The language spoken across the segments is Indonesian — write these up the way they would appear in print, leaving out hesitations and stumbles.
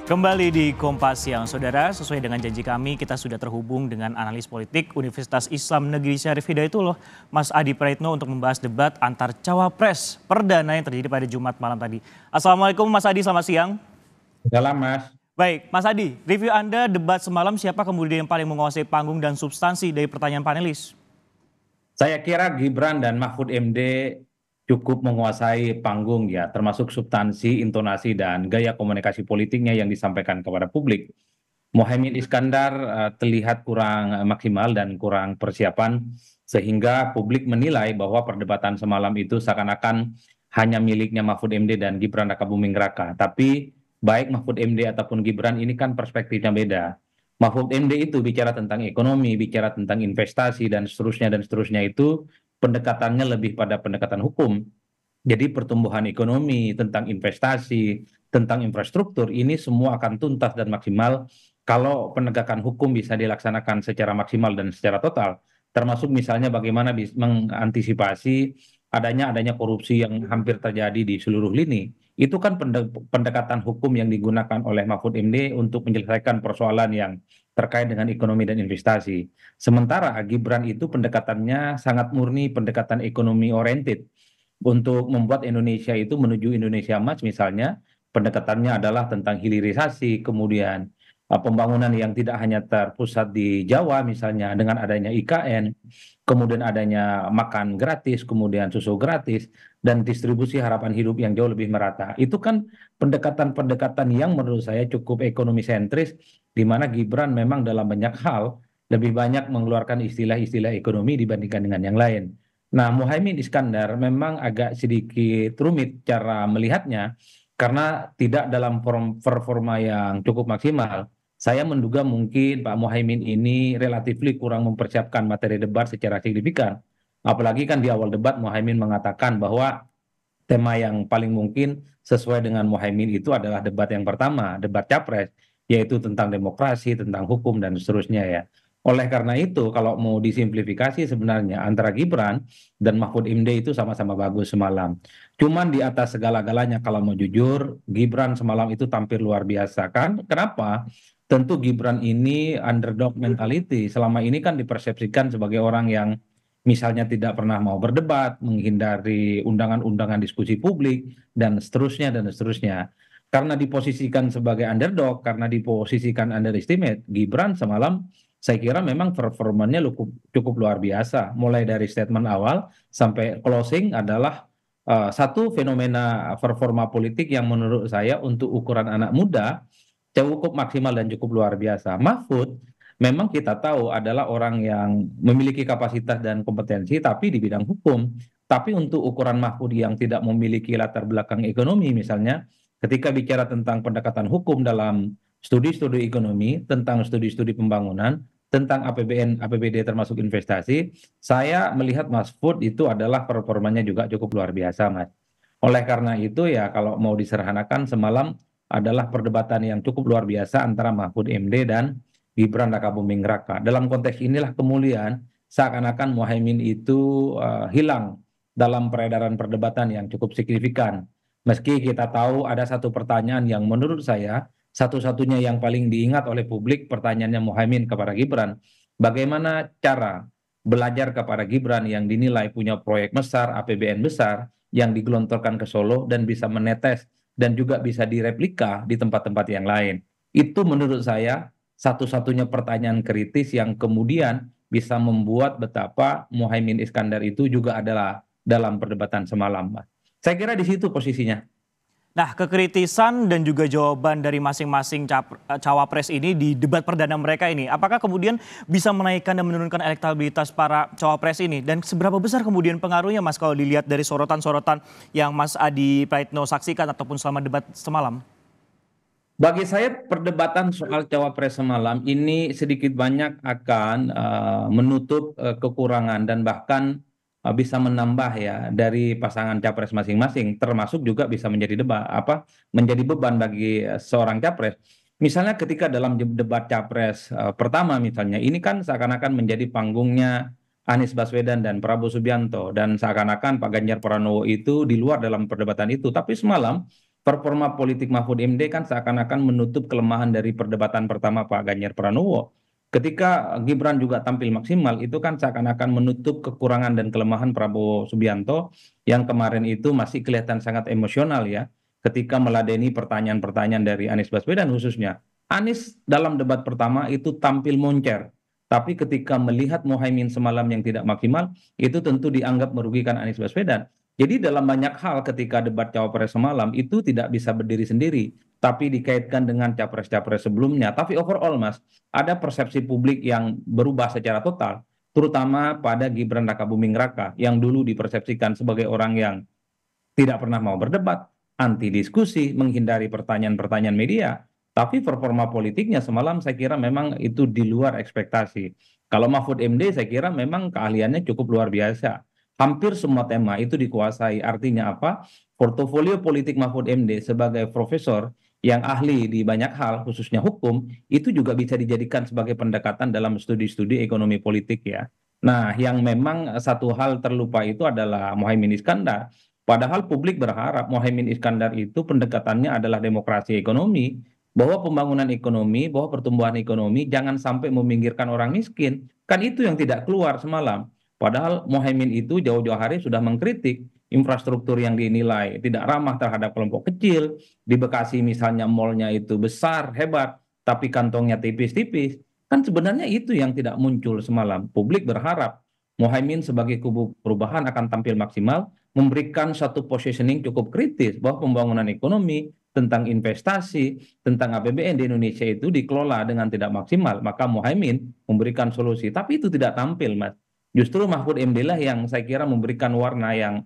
Kembali di Kompas Siang, Saudara. Sesuai dengan janji kami, kita sudah terhubung dengan analis politik Universitas Islam Negeri Syarif Hidayatullah, Mas Adi Praitno, untuk membahas debat antar cawapres perdana yang terjadi pada Jumat malam tadi. Assalamualaikum Mas Adi, selamat siang. Dalam Mas. Baik, Mas Adi, review Anda debat semalam, siapa kemudian yang paling menguasai panggung dan substansi dari pertanyaan panelis? Saya kira Gibran dan Mahfud MD cukup menguasai panggung ya, termasuk substansi, intonasi, dan gaya komunikasi politiknya yang disampaikan kepada publik. Muhaimin Iskandar terlihat kurang maksimal dan kurang persiapan, sehingga publik menilai bahwa perdebatan semalam itu seakan-akan hanya miliknya Mahfud MD dan Gibran Rakabuming Raka. Tapi baik Mahfud MD ataupun Gibran ini kan perspektifnya beda. Mahfud MD itu bicara tentang ekonomi, bicara tentang investasi dan seterusnya itu pendekatannya lebih pada pendekatan hukum. Jadi pertumbuhan ekonomi, tentang investasi, tentang infrastruktur ini semua akan tuntas dan maksimal kalau penegakan hukum bisa dilaksanakan secara maksimal dan secara total. Termasuk misalnya bagaimana mengantisipasi adanya korupsi yang hampir terjadi di seluruh lini. Itu kan pendekatan hukum yang digunakan oleh Mahfud MD untuk menyelesaikan persoalan yang terkait dengan ekonomi dan investasi. Sementara Gibran itu pendekatannya sangat murni pendekatan ekonomi oriented. Untuk membuat Indonesia itu menuju Indonesia Emas misalnya, pendekatannya adalah tentang hilirisasi, kemudian pembangunan yang tidak hanya terpusat di Jawa misalnya dengan adanya IKN, kemudian adanya makan gratis, kemudian susu gratis, dan distribusi harapan hidup yang jauh lebih merata. Itu kan pendekatan-pendekatan yang menurut saya cukup ekonomi sentris, di mana Gibran memang dalam banyak hal lebih banyak mengeluarkan istilah-istilah ekonomi dibandingkan dengan yang lain. Nah, Muhaimin Iskandar memang agak sedikit rumit cara melihatnya karena tidak dalam performa yang cukup maksimal. Saya menduga mungkin Pak Muhaimin ini relatif kurang mempersiapkan materi debat secara signifikan. Apalagi kan di awal debat Muhaimin mengatakan bahwa tema yang paling mungkin sesuai dengan Muhaimin itu adalah debat yang pertama, debat capres, yaitu tentang demokrasi, tentang hukum, dan seterusnya ya. Oleh karena itu, kalau mau disimplifikasi sebenarnya antara Gibran dan Mahfud MD itu sama-sama bagus semalam. Cuman di atas segala-galanya kalau mau jujur, Gibran semalam itu tampil luar biasa kan? Kenapa? Tentu Gibran ini underdog mentality. Selama ini kan dipersepsikan sebagai orang yang misalnya tidak pernah mau berdebat, menghindari undangan-undangan diskusi publik, dan seterusnya, dan seterusnya. Karena diposisikan sebagai underdog, karena diposisikan underestimate, Gibran semalam saya kira memang performanya cukup luar biasa. Mulai dari statement awal sampai closing adalah satu fenomena performa politik yang menurut saya untuk ukuran anak muda cukup maksimal dan cukup luar biasa. Mahfud memang kita tahu adalah orang yang memiliki kapasitas dan kompetensi tapi di bidang hukum. Tapi untuk ukuran Mahfud yang tidak memiliki latar belakang ekonomi misalnya, ketika bicara tentang pendekatan hukum dalam studi-studi ekonomi, tentang studi-studi pembangunan, tentang APBN, APBD termasuk investasi, saya melihat Mahfud itu adalah performanya juga cukup luar biasa, Mas. Oleh karena itu ya kalau mau diserhanakan semalam adalah perdebatan yang cukup luar biasa antara Mahfud MD dan Gibran Rakabuming Raka. Dalam konteks inilah kemudian seakan-akan Muhaimin itu hilang dalam peredaran perdebatan yang cukup signifikan. Meski kita tahu ada satu pertanyaan yang menurut saya satu-satunya yang paling diingat oleh publik pertanyaannya Muhaimin kepada Gibran. Bagaimana cara belajar kepada Gibran yang dinilai punya proyek besar, APBN besar, yang digelontorkan ke Solo dan bisa menetes dan juga bisa direplika di tempat-tempat yang lain. Itu menurut saya satu-satunya pertanyaan kritis yang kemudian bisa membuat betapa Muhaimin Iskandar itu juga adalah dalam perdebatan semalam, Mas. Saya kira di situ posisinya. Nah, kekritisan dan juga jawaban dari masing-masing cawapres ini di debat perdana mereka ini, apakah kemudian bisa menaikkan dan menurunkan elektabilitas para cawapres ini? Dan seberapa besar kemudian pengaruhnya, Mas, kalau dilihat dari sorotan-sorotan yang Mas Adi Praitno saksikan ataupun selama debat semalam? Bagi saya perdebatan soal cawapres semalam ini sedikit banyak akan menutup kekurangan dan bahkan bisa menambah ya dari pasangan capres masing-masing, termasuk juga bisa menjadi menjadi beban bagi seorang capres. Misalnya ketika dalam debat capres pertama misalnya, ini kan seakan-akan menjadi panggungnya Anies Baswedan dan Prabowo Subianto dan seakan-akan Pak Ganjar Pranowo itu di luar dalam perdebatan itu. Tapi semalam performa politik Mahfud MD kan seakan-akan menutup kelemahan dari perdebatan pertama Pak Ganjar Pranowo. Ketika Gibran juga tampil maksimal, itu kan seakan-akan menutup kekurangan dan kelemahan Prabowo Subianto yang kemarin itu masih kelihatan sangat emosional ya, ketika meladeni pertanyaan-pertanyaan dari Anies Baswedan khususnya. Anies dalam debat pertama itu tampil moncer, tapi ketika melihat Muhaimin semalam yang tidak maksimal, itu tentu dianggap merugikan Anies Baswedan. Jadi dalam banyak hal ketika debat cawapres semalam itu tidak bisa berdiri sendiri, tapi dikaitkan dengan capres-capres sebelumnya. Tapi overall Mas, ada persepsi publik yang berubah secara total, terutama pada Gibran Rakabuming Raka yang dulu dipersepsikan sebagai orang yang tidak pernah mau berdebat, anti diskusi, menghindari pertanyaan-pertanyaan media. Tapi performa politiknya semalam saya kira memang itu di luar ekspektasi. Kalau Mahfud MD saya kira memang keahliannya cukup luar biasa. Hampir semua tema itu dikuasai. Artinya apa? Portofolio politik Mahfud MD sebagai profesor yang ahli di banyak hal, khususnya hukum, itu juga bisa dijadikan sebagai pendekatan dalam studi-studi ekonomi politik ya. Nah, yang memang satu hal terlupa itu adalah Muhaimin Iskandar. Padahal publik berharap Muhaimin Iskandar itu pendekatannya adalah demokrasi ekonomi, bahwa pembangunan ekonomi, bahwa pertumbuhan ekonomi jangan sampai meminggirkan orang miskin. Kan itu yang tidak keluar semalam. Padahal Muhaimin itu jauh-jauh hari sudah mengkritik infrastruktur yang dinilai tidak ramah terhadap kelompok kecil. Di Bekasi misalnya malnya itu besar, hebat, tapi kantongnya tipis-tipis. Kan sebenarnya itu yang tidak muncul semalam. Publik berharap Muhaimin sebagai kubu perubahan akan tampil maksimal, memberikan satu positioning cukup kritis bahwa pembangunan ekonomi, tentang investasi, tentang APBN di Indonesia itu dikelola dengan tidak maksimal. Maka Muhaimin memberikan solusi, tapi itu tidak tampil, Mas. Justru Mahfud MD lah yang saya kira memberikan warna yang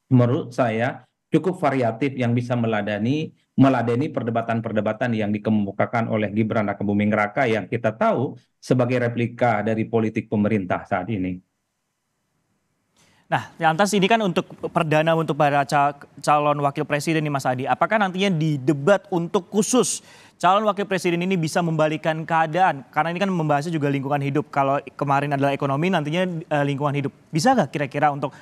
menurut saya cukup variatif yang bisa meladeni perdebatan-perdebatan yang dikemukakan oleh Gibran Rakabuming Raka yang kita tahu sebagai replika dari politik pemerintah saat ini. Nah, lantas ini kan untuk perdana untuk para calon wakil presiden nih Mas Adi. Apakah nantinya di debat untuk khusus calon wakil presiden ini bisa membalikan keadaan? Karena ini kan membahasnya juga lingkungan hidup. Kalau kemarin adalah ekonomi, nantinya lingkungan hidup. Bisa nggak kira-kira untuk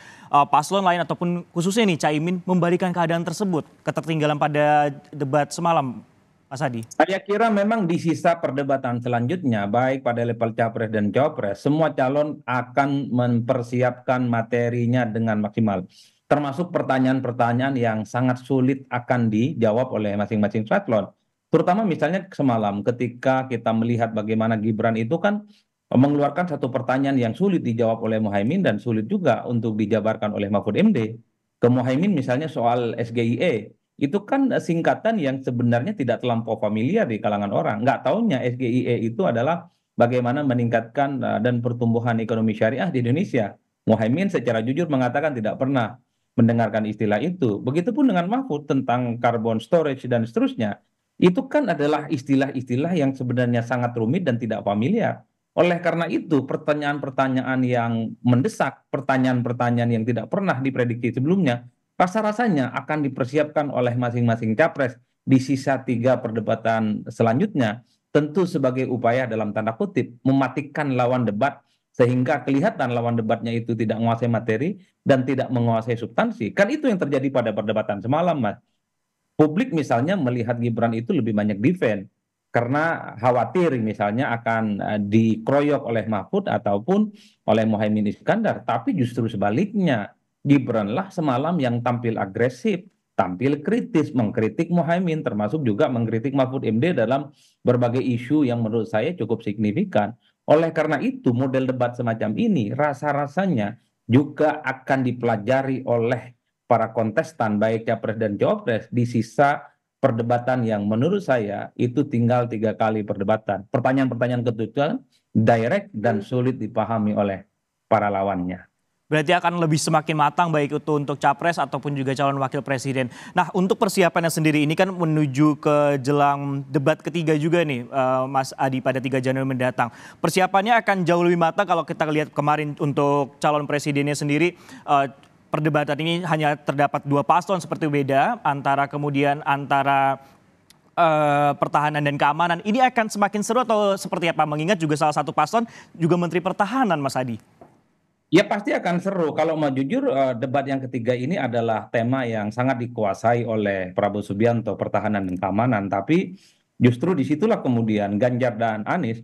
paslon lain ataupun khususnya nih Caimin membalikan keadaan tersebut? Ketertinggalan pada debat semalam, Mas Adi. Saya kira memang di sisa perdebatan selanjutnya, baik pada level capres dan cawapres, semua calon akan mempersiapkan materinya dengan maksimal. Termasuk pertanyaan-pertanyaan yang sangat sulit akan dijawab oleh masing-masing paslon. Terutama misalnya semalam ketika kita melihat bagaimana Gibran itu kan mengeluarkan satu pertanyaan yang sulit dijawab oleh Muhaimin dan sulit juga untuk dijabarkan oleh Mahfud MD. Ke Muhaimin misalnya soal SGIE, itu kan singkatan yang sebenarnya tidak terlampau familiar di kalangan orang. Nggak taunya SGIE itu adalah bagaimana meningkatkan dan pertumbuhan ekonomi syariah di Indonesia. Muhaimin secara jujur mengatakan tidak pernah mendengarkan istilah itu. Begitupun dengan Mahfud tentang carbon storage dan seterusnya. Itu kan adalah istilah-istilah yang sebenarnya sangat rumit dan tidak familiar. Oleh karena itu, pertanyaan-pertanyaan yang mendesak, pertanyaan-pertanyaan yang tidak pernah diprediksi sebelumnya, rasa-rasanya akan dipersiapkan oleh masing-masing capres di sisa 3 perdebatan selanjutnya, tentu sebagai upaya dalam tanda kutip mematikan lawan debat sehingga kelihatan lawan debatnya itu tidak menguasai materi dan tidak menguasai substansi. Kan itu yang terjadi pada perdebatan semalam, Mas. Publik misalnya melihat Gibran itu lebih banyak defense karena khawatir misalnya akan dikeroyok oleh Mahfud ataupun oleh Muhaimin Iskandar, tapi justru sebaliknya. Gibranlah semalam yang tampil agresif, tampil kritis, mengkritik Muhaimin, termasuk juga mengkritik Mahfud MD dalam berbagai isu yang menurut saya cukup signifikan. Oleh karena itu, model debat semacam ini rasa-rasanya juga akan dipelajari oleh para kontestan, baik capres dan cawapres, di sisa perdebatan yang menurut saya itu tinggal 3 kali perdebatan. Pertanyaan-pertanyaan ketujuh direct dan sulit dipahami oleh para lawannya. Berarti akan lebih semakin matang baik itu untuk capres ataupun juga calon wakil presiden. Nah, untuk persiapannya sendiri ini kan menuju ke jelang debat ketiga juga nih Mas Adi pada 3 Januari mendatang. Persiapannya akan jauh lebih matang kalau kita lihat kemarin untuk calon presidennya sendiri. Perdebatan ini hanya terdapat 2 paslon seperti beda antara pertahanan dan keamanan. Ini akan semakin seru atau seperti apa? Mengingat juga salah satu paslon juga Menteri Pertahanan, Mas Adi. Ya pasti akan seru. Kalau mau jujur, debat yang ketiga ini adalah tema yang sangat dikuasai oleh Prabowo Subianto, pertahanan dan keamanan. Tapi justru disitulah kemudian Ganjar dan Anies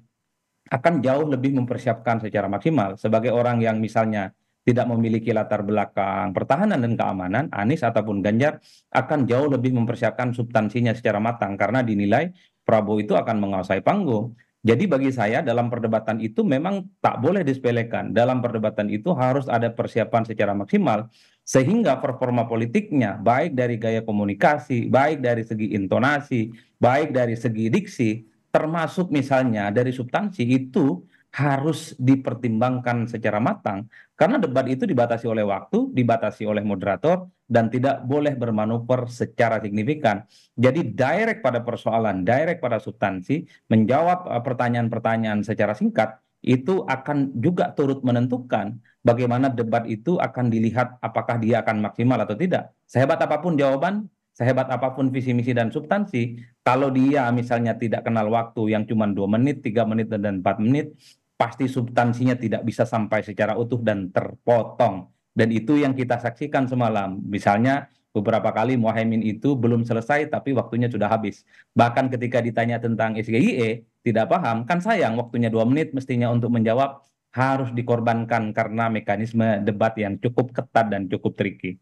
akan jauh lebih mempersiapkan secara maksimal. Sebagai orang yang misalnya tidak memiliki latar belakang pertahanan dan keamanan, Anies ataupun Ganjar akan jauh lebih mempersiapkan substansinya secara matang karena dinilai Prabowo itu akan menguasai panggung. Jadi bagi saya dalam perdebatan itu memang tak boleh disepelekan. Dalam perdebatan itu harus ada persiapan secara maksimal sehingga performa politiknya baik dari gaya komunikasi, baik dari segi intonasi, baik dari segi diksi, termasuk misalnya dari substansi itu harus dipertimbangkan secara matang karena debat itu dibatasi oleh waktu, dibatasi oleh moderator dan tidak boleh bermanuver secara signifikan. Jadi direct pada persoalan, direct pada substansi, menjawab pertanyaan-pertanyaan secara singkat itu akan juga turut menentukan bagaimana debat itu akan dilihat apakah dia akan maksimal atau tidak. Sehebat apapun jawaban, sehebat apapun visi misi dan substansi, kalau dia misalnya tidak kenal waktu yang cuma 2 menit, 3 menit, dan 4 menit, pasti substansinya tidak bisa sampai secara utuh dan terpotong. Dan itu yang kita saksikan semalam. Misalnya beberapa kali Muhaimin itu belum selesai tapi waktunya sudah habis. Bahkan ketika ditanya tentang SGIE, tidak paham, kan sayang waktunya 2 menit mestinya untuk menjawab harus dikorbankan karena mekanisme debat yang cukup ketat dan cukup tricky.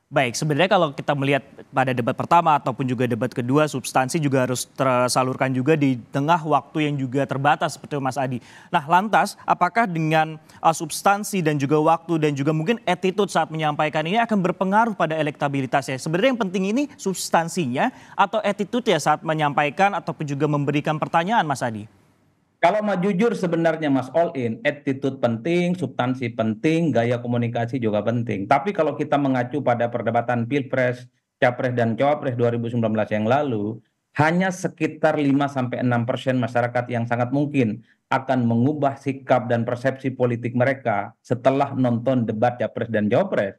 Baik, sebenarnya kalau kita melihat pada debat pertama ataupun juga debat kedua, substansi juga harus tersalurkan juga di tengah waktu yang juga terbatas seperti itu, Mas Adi. Nah, lantas apakah dengan substansi dan juga waktu dan juga mungkin attitude saat menyampaikan ini akan berpengaruh pada elektabilitasnya? Sebenarnya yang penting ini substansinya atau attitude ya saat menyampaikan ataupun juga memberikan pertanyaan, Mas Adi? Kalau mau jujur sebenarnya Mas all in, attitude penting, substansi penting, gaya komunikasi juga penting. Tapi kalau kita mengacu pada perdebatan Pilpres, Capres dan Cawapres 2019 yang lalu, hanya sekitar 5-6% masyarakat yang sangat mungkin akan mengubah sikap dan persepsi politik mereka setelah nonton debat Capres dan Cawapres.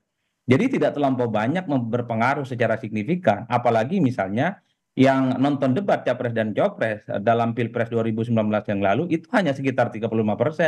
Jadi tidak terlampau banyak berpengaruh secara signifikan, apalagi misalnya yang nonton debat Capres dan Cawapres dalam Pilpres 2019 yang lalu itu hanya sekitar 35%,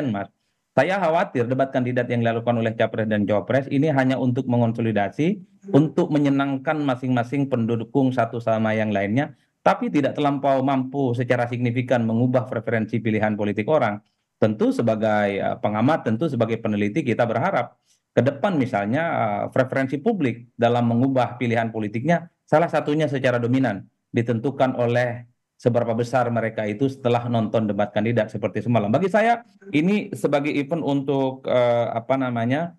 Mas. Saya khawatir debat kandidat yang dilakukan oleh Capres dan Cawapres ini hanya untuk mengonsolidasi, untuk menyenangkan masing-masing pendukung satu sama yang lainnya, tapi tidak terlampau mampu secara signifikan mengubah preferensi pilihan politik orang. Tentu sebagai pengamat, tentu sebagai peneliti kita berharap ke depan misalnya preferensi publik dalam mengubah pilihan politiknya salah satunya secara dominan ditentukan oleh seberapa besar mereka itu setelah nonton debat kandidat seperti semalam. Bagi saya ini sebagai event untuk apa namanya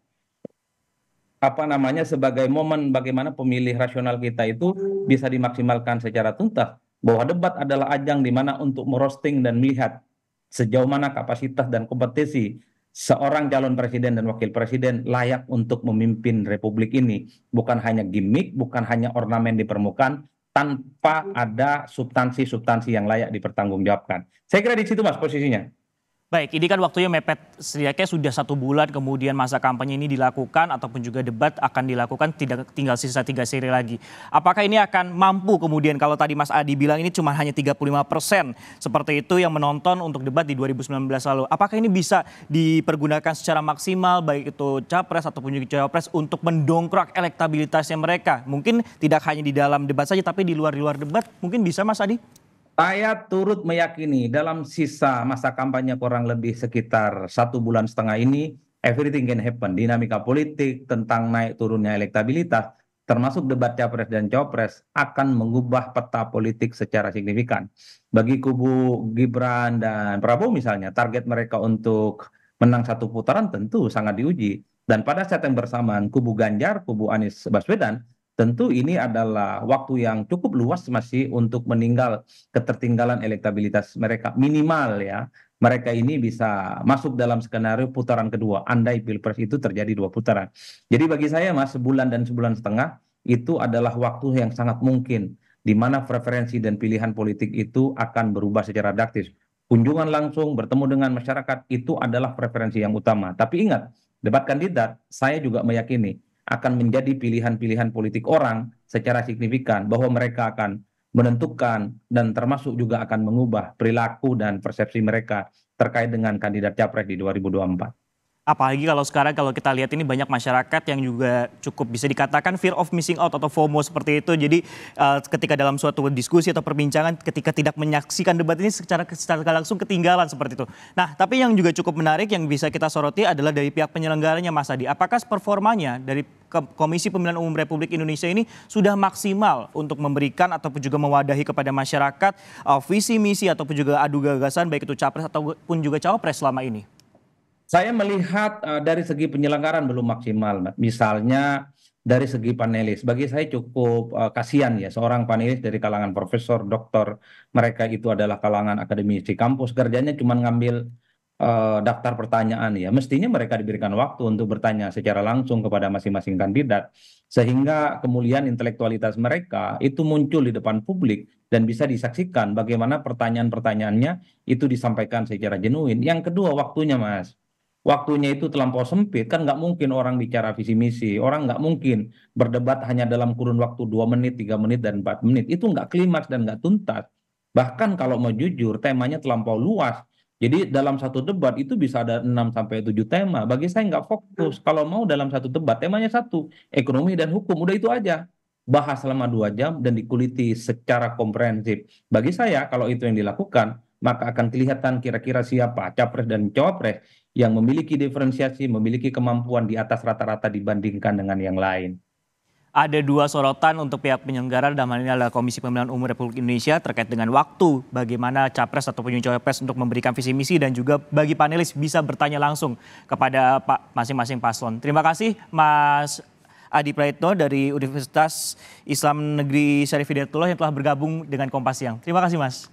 sebagai momen bagaimana pemilih rasional kita itu bisa dimaksimalkan secara tuntas bahwa debat adalah ajang di mana untuk merosting dan melihat sejauh mana kapasitas dan kompetensi seorang calon presiden dan wakil presiden layak untuk memimpin republik ini. Bukan hanya gimmick, bukan hanya ornamen di permukaan, tanpa ada substansi-substansi yang layak dipertanggungjawabkan. Saya kira di situ Mas posisinya. Baik, ini kan waktunya mepet, setidaknya sudah 1 bulan kemudian masa kampanye ini dilakukan ataupun juga debat akan dilakukan, tidak tinggal sisa 3 seri lagi. Apakah ini akan mampu kemudian kalau tadi Mas Adi bilang ini cuma hanya 35% seperti itu yang menonton untuk debat di 2019 lalu. Apakah ini bisa dipergunakan secara maksimal baik itu Capres ataupun juga Cawapres untuk mendongkrak elektabilitasnya mereka? Mungkin tidak hanya di dalam debat saja tapi di luar debat mungkin bisa Mas Adi? Saya turut meyakini dalam sisa masa kampanye kurang lebih sekitar 1,5 bulan ini, everything can happen. Dinamika politik tentang naik turunnya elektabilitas, termasuk debat Capres dan Cawapres, akan mengubah peta politik secara signifikan. Bagi kubu Gibran dan Prabowo misalnya, target mereka untuk menang 1 putaran tentu sangat diuji. Dan pada saat yang bersamaan, kubu Ganjar, kubu Anies Baswedan, tentu ini adalah waktu yang cukup luas masih untuk meninggal ketertinggalan elektabilitas mereka minimal ya. Mereka ini bisa masuk dalam skenario putaran kedua andai Pilpres itu terjadi 2 putaran. Jadi bagi saya Mas, sebulan dan sebulan setengah itu adalah waktu yang sangat mungkin di mana preferensi dan pilihan politik itu akan berubah secara drastis. Kunjungan langsung bertemu dengan masyarakat itu adalah preferensi yang utama. Tapi ingat, debat kandidat saya juga meyakini akan menjadi pilihan-pilihan politik orang secara signifikan bahwa mereka akan menentukan dan termasuk juga akan mengubah perilaku dan persepsi mereka terkait dengan kandidat capres di 2024. Apalagi kalau sekarang kalau kita lihat ini banyak masyarakat yang juga cukup bisa dikatakan fear of missing out atau FOMO seperti itu. Jadi ketika dalam suatu diskusi atau perbincangan ketika tidak menyaksikan debat ini secara langsung ketinggalan seperti itu. Nah, tapi yang juga cukup menarik yang bisa kita soroti adalah dari pihak penyelenggaranya Mas Adi. Apakah performanya dari Komisi Pemilihan Umum Republik Indonesia ini sudah maksimal untuk memberikan ataupun juga mewadahi kepada masyarakat visi misi ataupun juga adu gagasan baik itu capres ataupun juga cawapres selama ini? Saya melihat dari segi penyelenggaraan belum maksimal, Mas. Misalnya dari segi panelis, bagi saya cukup kasihan ya seorang panelis dari kalangan profesor, doktor, mereka itu adalah kalangan akademisi kampus, kerjanya cuma ngambil daftar pertanyaan ya. Mestinya mereka diberikan waktu untuk bertanya secara langsung kepada masing-masing kandidat, sehingga kemudian intelektualitas mereka itu muncul di depan publik dan bisa disaksikan bagaimana pertanyaan-pertanyaannya itu disampaikan secara genuin. Yang kedua, waktunya, Mas. Waktunya itu terlampau sempit, kan nggak mungkin orang bicara visi misi, orang nggak mungkin berdebat hanya dalam kurun waktu 2 menit, 3 menit, dan 4 menit. Itu nggak klimaks dan nggak tuntas. Bahkan kalau mau jujur, temanya terlampau luas. Jadi dalam satu debat itu bisa ada 6 sampai 7 tema. Bagi saya nggak fokus. Kalau mau dalam satu debat, temanya satu, ekonomi dan hukum. Udah itu aja. Bahas selama 2 jam dan dikuliti secara komprehensif. Bagi saya, kalau itu yang dilakukan, maka akan kelihatan kira-kira siapa capres dan cawapres yang memiliki diferensiasi, memiliki kemampuan di atas rata-rata dibandingkan dengan yang lain. Ada dua sorotan untuk pihak penyelenggara, dalam hal ini adalah Komisi Pemilihan Umum Republik Indonesia terkait dengan waktu bagaimana capres ataupun cawapres untuk memberikan visi misi dan juga bagi panelis bisa bertanya langsung kepada masing-masing paslon. Terima kasih Mas Adi Praetno dari Universitas Islam Negeri Syarif Hidayatullah yang telah bergabung dengan Kompas Siang. Terima kasih Mas.